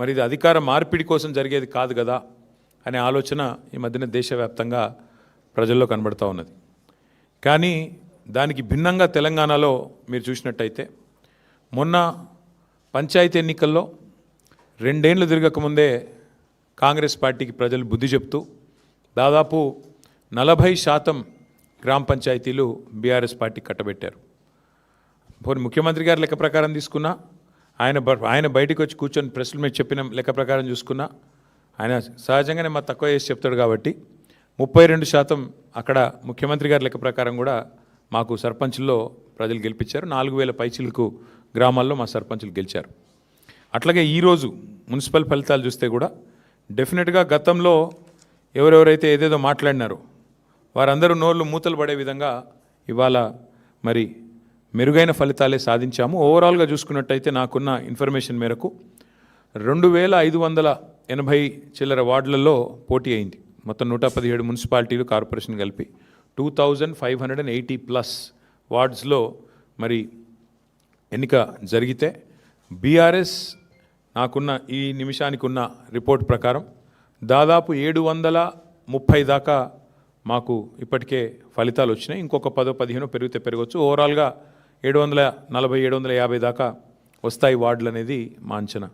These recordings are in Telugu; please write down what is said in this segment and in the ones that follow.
మరి ఇది అధికార మార్పిడి కోసం జరిగేది కాదు కదా అనే ఆలోచన ఈ మధ్యన దేశవ్యాప్తంగా ప్రజల్లో కనబడుతూ ఉన్నది. కానీ దానికి భిన్నంగా తెలంగాణలో మీరు చూసినట్టయితే మొన్న పంచాయతీ ఎన్నికల్లో 2 ఏళ్ళు తిరగకముందే కాంగ్రెస్ పార్టీకి ప్రజలు బుద్ధి చెప్తూ దాదాపు 40% గ్రామ పంచాయతీలు బీఆర్ఎస్ పార్టీ కట్టబెట్టారు. పోనీ ముఖ్యమంత్రి గారు లెక్క ప్రకారం తీసుకున్నా, ఆయన బయటికి వచ్చి కూర్చొని ప్రెస్ల మీద చెప్పిన లెక్క ప్రకారం చూసుకున్నా, ఆయన సహజంగానే మా తక్కువ చేసి చెప్తాడు కాబట్టి 32% అక్కడ ముఖ్యమంత్రి గారి లెక్క ప్రకారం కూడా మాకు సర్పంచుల్లో ప్రజలు గెలిపించారు. 4000 పైచిలకు గ్రామాల్లో మా సర్పంచులు గెలిచారు. అట్లాగే ఈరోజు మున్సిపల్ ఫలితాలు చూస్తే కూడా డెఫినెట్గా గతంలో ఎవరెవరైతే ఏదేదో మాట్లాడినారో వారందరూ నోళ్ళు మూతలు పడే విధంగా ఇవాళ మరి మెరుగైన ఫలితాలే సాధించాము. ఓవరాల్గా చూసుకున్నట్టయితే నాకున్న ఇన్ఫర్మేషన్ మేరకు 2580 చిల్లర వార్డులలో పోటీ అయింది. మొత్తం 117 మున్సిపాలిటీలు కార్పొరేషన్ కలిపి 2580+ వార్డ్స్లో మరి ఎన్నిక జరిగితే బీఆర్ఎస్ నాకున్న ఈ నిమిషానికి ఉన్న రిపోర్ట్ ప్రకారం దాదాపు 730 దాకా మాకు ఇప్పటికే ఫలితాలు వచ్చినాయి. ఇంకొక 10-15 పెరిగితే పెరగవచ్చు. ఓవరాల్గా 740-750 దాకా వస్తాయి వార్డులు అనేది మా అంచనా.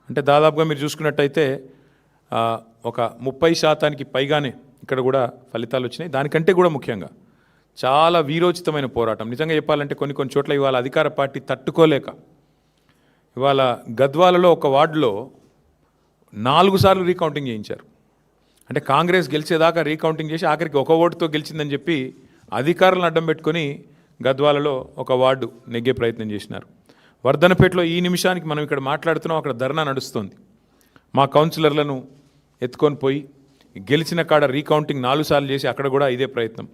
అంటే దాదాపుగా మీరు చూసుకున్నట్టయితే ఒక 30% పైగానే ఇక్కడ కూడా ఫలితాలు వచ్చినాయి. దానికంటే కూడా ముఖ్యంగా చాలా వీరోచితమైన పోరాటం. నిజంగా చెప్పాలంటే కొన్ని చోట్ల ఇవాళ అధికార పార్టీ తట్టుకోలేక ఇవాళ గద్వాలలో ఒక వార్డులో 4 సార్లు రీకౌంటింగ్ చేయించారు. అంటే కాంగ్రెస్ గెలిచేదాకా రీకౌంటింగ్ చేసి ఆఖరికి ఒక ఓటుతో గెలిచిందని చెప్పి అధికారులను అడ్డం పెట్టుకొని గద్వాలలో ఒక వార్డు నెగ్గే ప్రయత్నం చేసినారు. వర్ధనపేటలో ఈ నిమిషానికి మనం ఇక్కడ మాట్లాడుతున్నాం, అక్కడ ధర్నా నడుస్తుంది. మా కౌన్సిలర్లను ఎత్తుకొని పోయి గెలిచిన కాడ రీకౌంటింగ్ 4 సార్లు చేసి అక్కడ కూడా ఇదే ప్రయత్నం.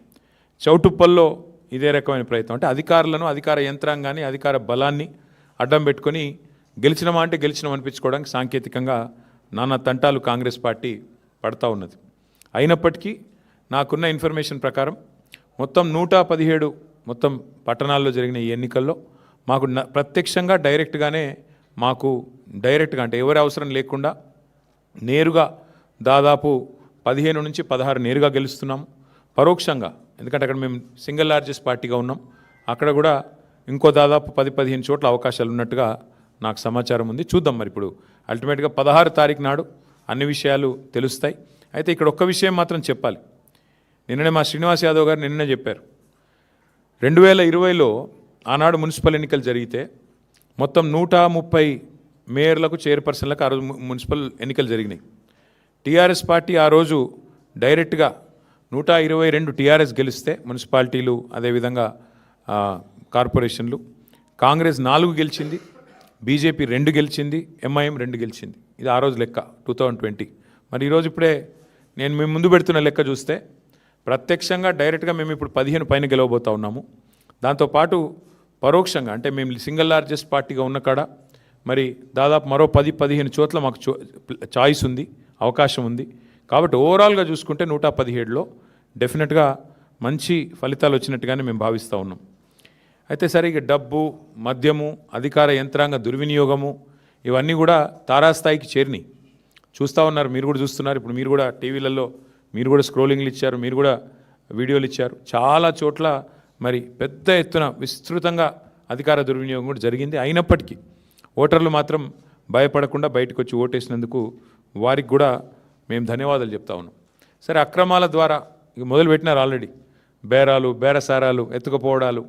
చౌటుప్పల్లో ఇదే రకమైన ప్రయత్నం. అంటే అధికారులను, అధికార యంత్రాంగాన్ని, అధికార బలాన్ని అడ్డం పెట్టుకొని గెలిచినమా అంటే గెలిచినాం అనిపించుకోవడానికి సాంకేతికంగా నానా తంటాలు కాంగ్రెస్ పార్టీ పడతా ఉన్నది. అయినప్పటికీ నాకున్న ఇన్ఫర్మేషన్ ప్రకారం మొత్తం 117 మొత్తం పట్టణాల్లో జరిగిన ఈ ఎన్నికల్లో మాకు ప్రత్యక్షంగా డైరెక్ట్గా అంటే ఎవరి అవసరం లేకుండా నేరుగా దాదాపు 15 నుంచి 16 నేరుగా గెలుస్తున్నాము. పరోక్షంగా, ఎందుకంటే అక్కడ మేము సింగిల్ లార్జెస్ట్ పార్టీగా ఉన్నాం, అక్కడ కూడా ఇంకో దాదాపు 10-15 చోట్ల అవకాశాలు ఉన్నట్టుగా నాకు సమాచారం ఉంది. చూద్దాం మరి ఇప్పుడు అల్టిమేట్గా 16 తారీఖు నాడు అన్ని విషయాలు తెలుస్తాయి. అయితే ఇక్కడ ఒక్క విషయం మాత్రం చెప్పాలి. నిన్ననే మా శ్రీనివాస్ యాదవ్ గారు నిన్ననే చెప్పారు, 2020లో ఆనాడు మున్సిపల్ ఎన్నికలు జరిగితే మొత్తం 130 మేయర్లకు, చైర్పర్సన్లకు ఆ రోజు మున్సిపల్ ఎన్నికలు జరిగినాయి. టీఆర్ఎస్ పార్టీ ఆ రోజు డైరెక్ట్గా 122 టీఆర్ఎస్ గెలిస్తే మున్సిపాలిటీలు, అదేవిధంగా కార్పొరేషన్లు, కాంగ్రెస్ 4 గెలిచింది, బీజేపీ 2 గెలిచింది, ఎంఐఎం 2 గెలిచింది. ఇది ఆ రోజు లెక్క 2020. మరి ఈరోజు ఇప్పుడే నేను మేము ముందు పెడుతున్న లెక్క చూస్తే ప్రత్యక్షంగా డైరెక్ట్గా మేము ఇప్పుడు 15 పైన గెలవబోతూ ఉన్నాము. దాంతోపాటు పరోక్షంగా అంటే మేము సింగిల్ లార్జెస్ట్ పార్టీగా ఉన్న కాడ మరి దాదాపు మరో 10-15 చోట్ల మాకు చాయిస్ ఉంది, అవకాశం ఉంది. కాబట్టి ఓవరాల్గా చూసుకుంటే 117లో డెఫినెట్గా మంచి ఫలితాలు వచ్చినట్టుగానే మేము భావిస్తూ ఉన్నాం. అయితే సరే, ఇక డబ్బు, మద్యము, అధికార యంత్రాంగ దుర్వినియోగము ఇవన్నీ కూడా తారాస్థాయికి చేరినాయి. చూస్తూ ఉన్నారు, మీరు కూడా చూస్తున్నారు. ఇప్పుడు మీరు కూడా టీవీలలో మీరు కూడా స్క్రోలింగ్లు ఇచ్చారు, మీరు కూడా వీడియోలు ఇచ్చారు. చాలా చోట్ల మరి పెద్ద ఎత్తున విస్తృతంగా అధికార దుర్వినియోగం కూడా జరిగింది. అయినప్పటికీ ఓటర్లు మాత్రం భయపడకుండా బయటకు వచ్చి ఓటేసినందుకు వారికి కూడా మేము ధన్యవాదాలు చెప్తా ఉన్నాం. సరే, అక్రమాల ద్వారా ఇక మొదలుపెట్టినారు ఆల్రెడీ. బేరాలు, బేరసారాలు, ఎత్తుకుపోవడాలు,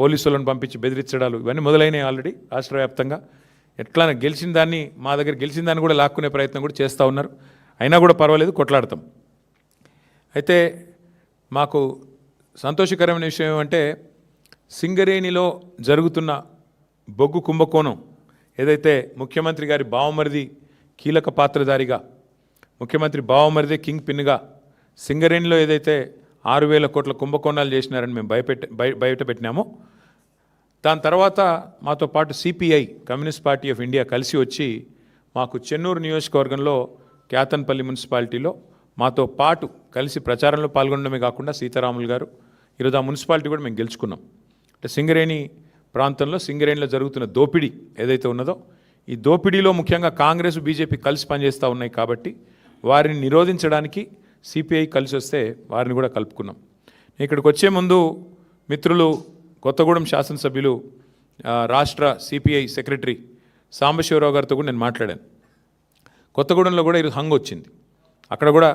పోలీసులను పంపించి బెదిరించడాలు ఇవన్నీ మొదలైనవి ఆల్రెడీ రాష్ట్ర వ్యాప్తంగా. ఎట్లా గెలిచిన దాన్ని, మా దగ్గర గెలిచిన దాన్ని కూడా లాక్కునే ప్రయత్నం కూడా చేస్తూ ఉన్నారు. అయినా కూడా పర్వాలేదు, కొట్లాడతాం. అయితే మాకు సంతోషకరమైన విషయం ఏమంటే సింగరేణిలో జరుగుతున్న బొగ్గు కుంభకోణం ఏదైతే ముఖ్యమంత్రి గారి బావమరిది కీలక పాత్రధారిగా, ముఖ్యమంత్రి బావమరిదే కింగ్ పిన్గా సింగరేణిలో ఏదైతే 6,000 కోట్ల కుంభకోణాలు చేసినారని మేము బయట పెట్టినామో, దాని తర్వాత మాతో పాటు CPI, communist party of India కలిసి వచ్చి మాకు చెన్నూరు నియోజకవర్గంలో క్యాతన్పల్లి మున్సిపాలిటీలో మాతో పాటు కలిసి ప్రచారంలో పాల్గొనడమే కాకుండా సీతారాములు గారు ఈరోజు ఆ మున్సిపాలిటీ కూడా మేము గెలుచుకున్నాం. అంటే సింగరేణి ప్రాంతంలో, సింగరేణిలో జరుగుతున్న దోపిడీ ఏదైతే ఉన్నదో ఈ దోపిడీలో ముఖ్యంగా కాంగ్రెస్ బీజేపీ కలిసి పనిచేస్తూ ఉన్నాయి కాబట్టి వారిని నిరోధించడానికి సిపిఐ కలిసి వస్తే వారిని కూడా కలుపుకున్నాం. ఇక్కడికి వచ్చే ముందు మిత్రులు కొత్తగూడెం శాసనసభ్యులు రాష్ట్ర సిపిఐ సెక్రటరీ సాంబశివరావు గారితో కూడా నేను మాట్లాడాను. కొత్తగూడెంలో కూడా ఈరోజు హంగ్ వచ్చింది. అక్కడ కూడా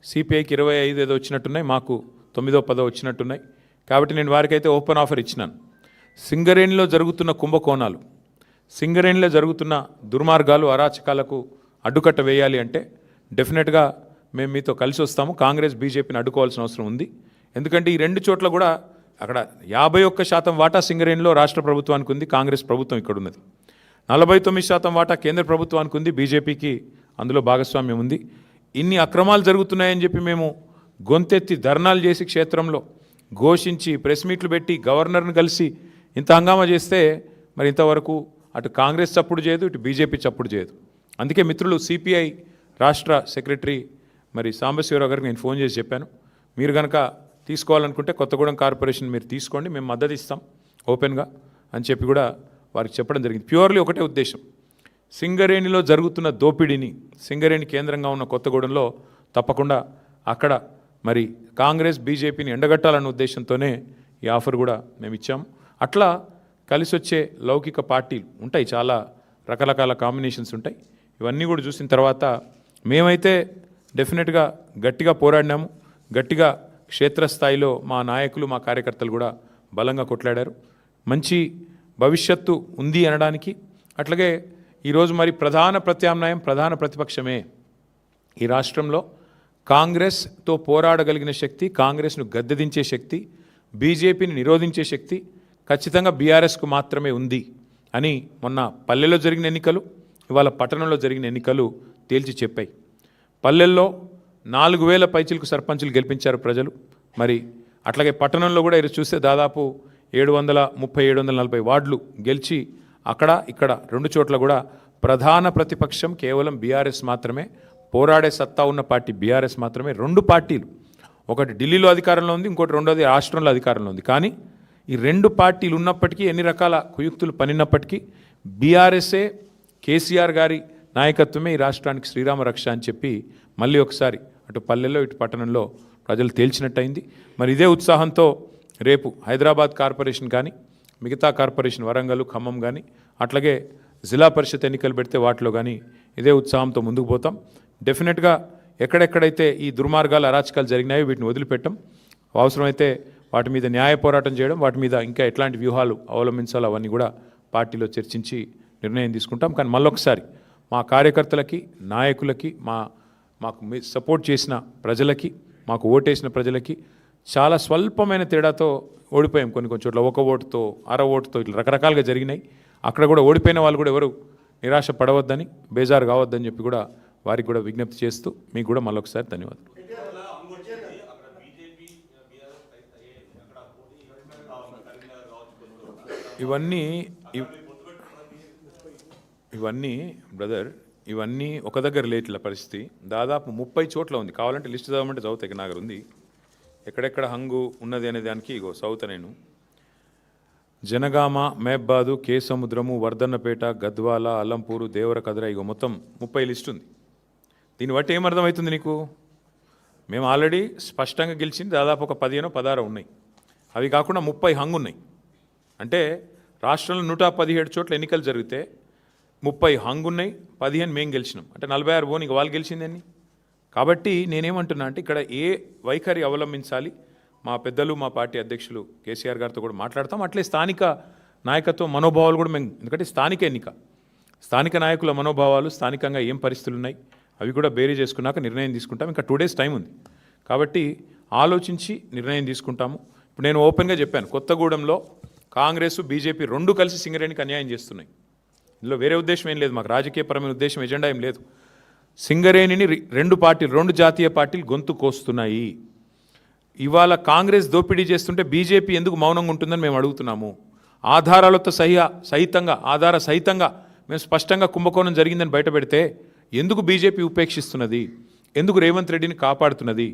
సిపిఐకి 25 ఏదో వచ్చినట్టున్నాయి, మాకు 9, 10 వచ్చినట్టున్నాయి. కాబట్టి నేను వారికైతే ఓపెన్ ఆఫర్ ఇచ్చినాను. సింగరేణిలో జరుగుతున్న కుంభకోణాలు, సింగరేణిలో జరుగుతున్న దుర్మార్గాలు, అరాచకాలకు అడ్డుకట్ట వేయాలి అంటే డెఫినెట్గా మేము మీతో కలిసి వస్తాము. కాంగ్రెస్ బీజేపీని అడ్డుకోవాల్సిన అవసరం ఉంది. ఎందుకంటే ఈ రెండు చోట్ల కూడా అక్కడ 51% వాటా సింగరేణిలో రాష్ట్ర ప్రభుత్వానికి ఉంది, కాంగ్రెస్ ప్రభుత్వం ఇక్కడ ఉన్నది. 49% వాటా కేంద్ర ప్రభుత్వానికి ఉంది, బీజేపీకి అందులో భాగస్వామ్యం ఉంది. ఇన్ని అక్రమాలు జరుగుతున్నాయని చెప్పి మేము గొంతెత్తి ధర్నాలు చేసి క్షేత్రంలో ఘోషించి ప్రెస్ మీట్లు పెట్టి గవర్నర్ని కలిసి ఇంత హంగామా చేస్తే మరి ఇంతవరకు అటు కాంగ్రెస్ చప్పుడు చేయదు, ఇటు బీజేపీ చప్పుడు చేయదు. అందుకే మిత్రులు సిపిఐ రాష్ట్ర సెక్రటరీ మరి సాంబశివరావు గారికి నేను ఫోన్ చేసి చెప్పాను, మీరు కనుక తీసుకోవాలనుకుంటే కొత్తగూడెం కార్పొరేషన్ మీరు తీసుకోండి, మేము మద్దతు ఇస్తాం ఓపెన్గా అని చెప్పి కూడా వారికి చెప్పడం జరిగింది. ప్యూర్లీ ఒకటే ఉద్దేశం, సింగరేణిలో జరుగుతున్న దోపిడీని, సింగరేణి కేంద్రంగా ఉన్న కొత్తగూడెంలో తప్పకుండా అక్కడ మరి కాంగ్రెస్ బీజేపీని ఎండగట్టాలన్న ఉద్దేశంతోనే ఈ ఆఫర్ కూడా మేము ఇచ్చాము. అట్లా కలిసి వచ్చే లౌకిక పార్టీలు ఉంటాయి, చాలా రకరకాల కాంబినేషన్స్ ఉంటాయి. ఇవన్నీ కూడా చూసిన తర్వాత మేమైతే డెఫినెట్గా గట్టిగా పోరాడినాము. గట్టిగా క్షేత్రస్థాయిలో మా నాయకులు, మా కార్యకర్తలు కూడా బలంగా కొట్లాడారు. మంచి భవిష్యత్తు ఉంది అనడానికి. అట్లాగే ఈరోజు మరి ప్రధాన ప్రత్యామ్నాయం, ప్రధాన ప్రతిపక్షమే ఈ రాష్ట్రంలో కాంగ్రెస్తో పోరాడగలిగిన శక్తి, కాంగ్రెస్ను గద్దెదించే శక్తి, బీజేపీని నిరోధించే శక్తి ఖచ్చితంగా బీఆర్ఎస్కు మాత్రమే ఉంది అని మొన్న పల్లెల్లో జరిగిన ఎన్నికలు, ఇవాళ పట్టణంలో జరిగిన ఎన్నికలు తేల్చి చెప్పాయి. పల్లెల్లో 4000 పైచిలకు సర్పంచులు గెలిపించారు ప్రజలు. మరి అట్లాగే పట్టణంలో కూడా ఈరోజు చూస్తే దాదాపు 730-740 వార్డులు గెలిచి అక్కడ ఇక్కడ రెండు చోట్ల కూడా ప్రధాన ప్రతిపక్షం కేవలం బీఆర్ఎస్ మాత్రమే, పోరాడే సత్తా ఉన్న పార్టీ బీఆర్ఎస్ మాత్రమే. రెండు పార్టీలు, ఒకటి ఢిల్లీలో అధికారంలో ఉంది, ఇంకోటి రెండోది రాష్ట్రంలో అధికారంలో ఉంది. కానీ ఈ రెండు పార్టీలు ఉన్నప్పటికీ, ఎన్ని రకాల కుయుక్తులు పనినప్పటికీ బీఆర్ఎస్ఏ, కేసీఆర్ గారి నాయకత్వమే ఈ రాష్ట్రానికి శ్రీరామ రక్ష అని చెప్పి మళ్ళీ ఒకసారి అటు పల్లెల్లో ఇటు పట్టణంలో ప్రజలు తేల్చినట్టయింది. మరి ఇదే ఉత్సాహంతో రేపు హైదరాబాద్ కార్పొరేషన్ కానీ, మిగతా కార్పొరేషన్ వరంగల్, ఖమ్మం కానీ, అట్లాగే జిల్లా పరిషత్ ఎన్నికలు పెడితే వాటిలో కానీ ఇదే ఉత్సాహంతో ముందుకు పోతాం. డెఫినెట్గా ఎక్కడెక్కడైతే ఈ దుర్మార్గాలు, అరాచకాలు జరిగినాయో వీటిని వదిలిపెట్టం. అవసరమైతే వాటి మీద న్యాయ పోరాటం చేయడం, వాటి మీద ఇంకా ఎట్లాంటి వ్యూహాలు అవలంబించాలో అవన్నీ కూడా పార్టీలో చర్చించి నిర్ణయం తీసుకుంటాం. కానీ మళ్ళొకసారి మా కార్యకర్తలకి, నాయకులకి, మాకు సపోర్ట్ చేసిన ప్రజలకి, మాకు ఓటేసిన ప్రజలకి చాలా స్వల్పమైన తేడాతో ఓడిపోయాం. కొన్ని చోట్ల 1 ఓటుతో, అర ఓటుతో ఇట్లా రకరకాలుగా జరిగినాయి. అక్కడ కూడా ఓడిపోయిన వాళ్ళు కూడా ఎవరు నిరాశ పడవద్దని, బేజారు కావద్దని చెప్పి కూడా వారికి కూడా విజ్ఞప్తి చేస్తూ మీకు కూడా మళ్ళొకసారి ధన్యవాదాలు. ఇవన్నీ బ్రదర్, ఇవన్నీ ఒక దగ్గర లేట్ల పరిస్థితి దాదాపు 30 చోట్ల ఉంది. కావాలంటే లిస్ట్ చదవమంటే చదువుతాయి. నాగర్ ఉంది ఎక్కడెక్కడ హంగు ఉన్నది అనే దానికి ఇగో చదువుతా నేను. జనగామ, మేబ్బాదు, కే సముద్రము, వర్ధన్నపేట, గద్వాల, అల్లంపూరు, దేవరకద్ర, ఇగో మొత్తం 30 లిస్ట్ ఉంది. దీన్ని బట్టి ఏమర్థమవుతుంది నీకు? మేము ఆల్రెడీ స్పష్టంగా గెలిచింది దాదాపు ఒక 15-16 ఉన్నాయి. అవి కాకుండా 30 హంగు ఉన్నాయి. అంటే రాష్ట్రంలో 117 చోట్ల ఎన్నికలు జరిగితే 30 హంగు ఉన్నాయి, 15 మేము గెలిచినాం. అంటే 46 పోనీ వాళ్ళు గెలిచిందని. కాబట్టి నేనేమంటున్నా అంటే ఇక్కడ ఏ వైఖరి అవలంబించాలి, మా పెద్దలు, మా పార్టీ అధ్యక్షులు కేసీఆర్ గారితో కూడా మాట్లాడతాం. అట్లే స్థానిక నాయకత్వ మనోభావాలు కూడా మేము, ఎందుకంటే స్థానిక ఎన్నిక, స్థానిక నాయకుల మనోభావాలు, స్థానికంగా ఏం పరిస్థితులు ఉన్నాయి అవి కూడా బేరీ చేసుకున్నాక నిర్ణయం తీసుకుంటాం. ఇంకా 2 days టైం ఉంది కాబట్టి ఆలోచించి నిర్ణయం తీసుకుంటాము. ఇప్పుడు నేను ఓపెన్గా చెప్పాను, కొత్తగూడెంలో కాంగ్రెస్, బీజేపీ రెండు కలిసి సింగరేణికి అన్యాయం చేస్తున్నాయి. ఇందులో వేరే ఉద్దేశం ఏం లేదు, మాకు రాజకీయపరమైన ఉద్దేశం, ఎజెండా ఏం లేదు. సింగరేణిని రెండు జాతీయ పార్టీలు గొంతు కోస్తున్నాయి. ఇవాళ కాంగ్రెస్ దోపిడీ చేస్తుంటే బీజేపీ ఎందుకు మౌనంగా ఉంటుందని మేము అడుగుతున్నాము. ఆధారాలతో ఆధార సహితంగా మేము స్పష్టంగా కుంభకోణం జరిగిందని బయటపెడితే ఎందుకు బీజేపీ ఉపేక్షిస్తున్నది? ఎందుకు రేవంత్ రెడ్డిని కాపాడుతున్నది?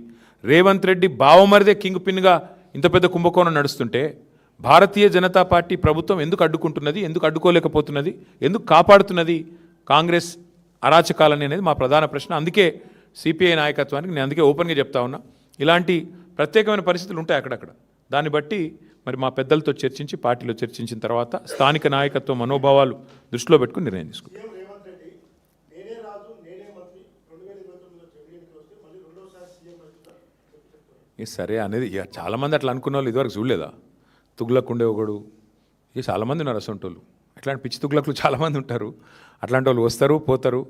రేవంత్ రెడ్డి బావమరిదే కింగ్ పిన్గా ఇంత పెద్ద కుంభకోణం నడుస్తుంటే భారతీయ జనతా పార్టీ ప్రభుత్వం ఎందుకు అడ్డుకుంటున్నది, ఎందుకు అడ్డుకోలేకపోతున్నది, ఎందుకు కాపాడుతున్నది కాంగ్రెస్ అరాచకాలని అనేది మా ప్రధాన ప్రశ్న. అందుకే సిపిఐ నాయకత్వానికి నేను అందుకే ఓపెన్గా చెప్తా ఉన్నా, ఇలాంటి ప్రత్యేకమైన పరిస్థితులు ఉంటాయి అక్కడక్కడ. దాన్ని బట్టి మరి మా పెద్దలతో చర్చించి పార్టీలో చర్చించిన తర్వాత స్థానిక నాయకత్వ మనోభావాలు దృష్టిలో పెట్టుకుని నిర్ణయం తీసుకుంటాం. సరే అనేది ఇక చాలామంది అట్లా అనుకున్న వాళ్ళు ఇదివరకు చూడలేదా? తుగ్లక్ ఉండే ఒకడు, ఇక చాలామంది ఉన్నారు అసంటోళ్ళు. అట్లాంటి పిచ్చి తుగ్లక్లు చాలామంది ఉంటారు. అట్లాంటి వాళ్ళు వస్తారు పోతారు.